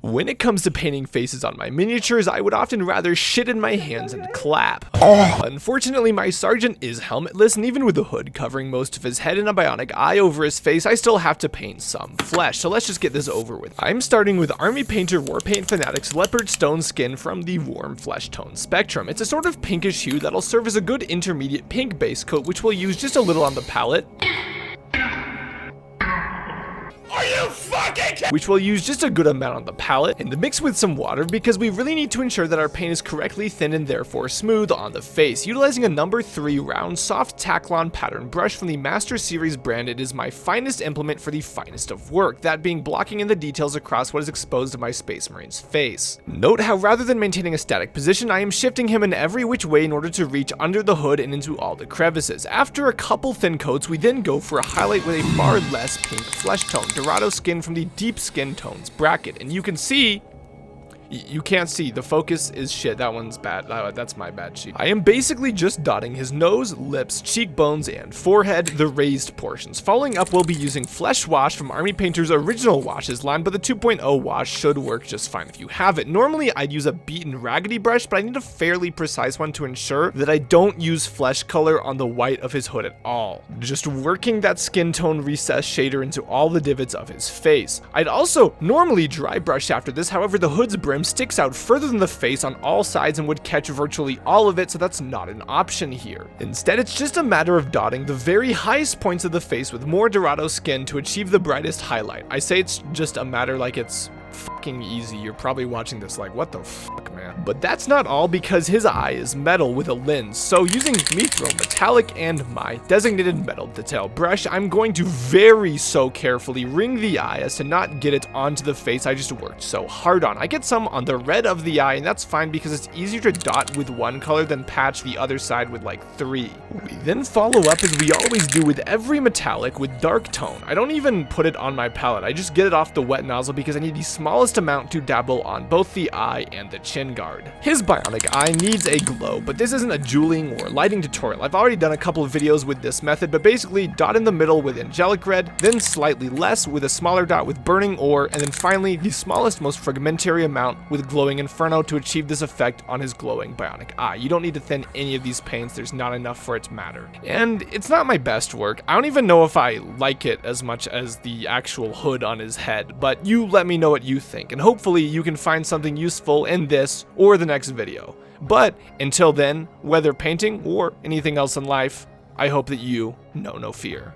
When it comes to painting faces on my miniatures, I would often rather shit in my hands and clap. Unfortunately, my sergeant is helmetless, and even with the hood covering most of his head and a bionic eye over his face, I still have to paint some flesh, so let's just get this over with. I'm starting with Army Painter Warpaint Fanatics Leopard Stone Skin from the Warm Flesh Tone Spectrum. It's a sort of pinkish hue that'll serve as a good intermediate pink base coat, which we'll use just a little on the palette. Which we'll use just a good amount on the palette and mix with some water because we really need to ensure that our paint is correctly thin and therefore smooth on the face. Utilizing a number 3 round soft Taklon pattern brush from the Master Series brand, it is my finest implement for the finest of work, that being blocking in the details across what is exposed of my Space Marine's face. Note how rather than maintaining a static position, I am shifting him in every which way in order to reach under the hood and into all the crevices. After a couple thin coats, we then go for a highlight with a far less pink flesh tone, Dorado Skin from the Deep Skin Tones bracket, and you can see, you can't see, the focus is shit, that one's bad, that's my bad sheet. I am basically just dotting his nose, lips, cheekbones, and forehead, the raised portions. Following up, we'll be using Flesh Wash from Army Painter's original washes line, but the 2.0 wash should work just fine if you have it. Normally, I'd use a beaten raggedy brush, but I need a fairly precise one to ensure that I don't use flesh color on the white of his hood at all. Just working that skin tone recess shader into all the divots of his face. I'd also normally dry brush after this, however, the hood's brim sticks out further than the face on all sides and would catch virtually all of it, so that's not an option here. Instead, it's just a matter of dotting the very highest points of the face with more Dorado Skin to achieve the brightest highlight. I say it's just a matter like it's fucking easy. You're probably watching this like, what the fuck, man? But that's not all, because his eye is metal with a lens, so using Mithril Metallic and my designated metal detail brush, I'm going to very carefully ring the eye as to not get it onto the face I just worked so hard on. I get some on the red of the eye, and that's fine because it's easier to dot with one color than patch the other side with like 3. We then follow up, as we always do with every metallic, with dark tone. I don't even put it on my palette, I just get it off the wet nozzle because I need the smallest amount to dabble on both the eye and the chin guard. His bionic eye needs a glow, but this isn't a jeweling or lighting tutorial. I've already done a couple of videos with this method, but basically dot in the middle with angelic red, then slightly less with a smaller dot with burning ore, and then finally the smallest, most fragmentary amount with glowing inferno to achieve this effect on his glowing bionic eye. You don't need to thin any of these paints, there's not enough for it to matter. And it's not my best work. I don't even know if I like it as much as the actual hood on his head, but you let me know what you think, and hopefully you can find something useful in this or the next video. But until then, whether painting or anything else in life, I hope that you know no fear.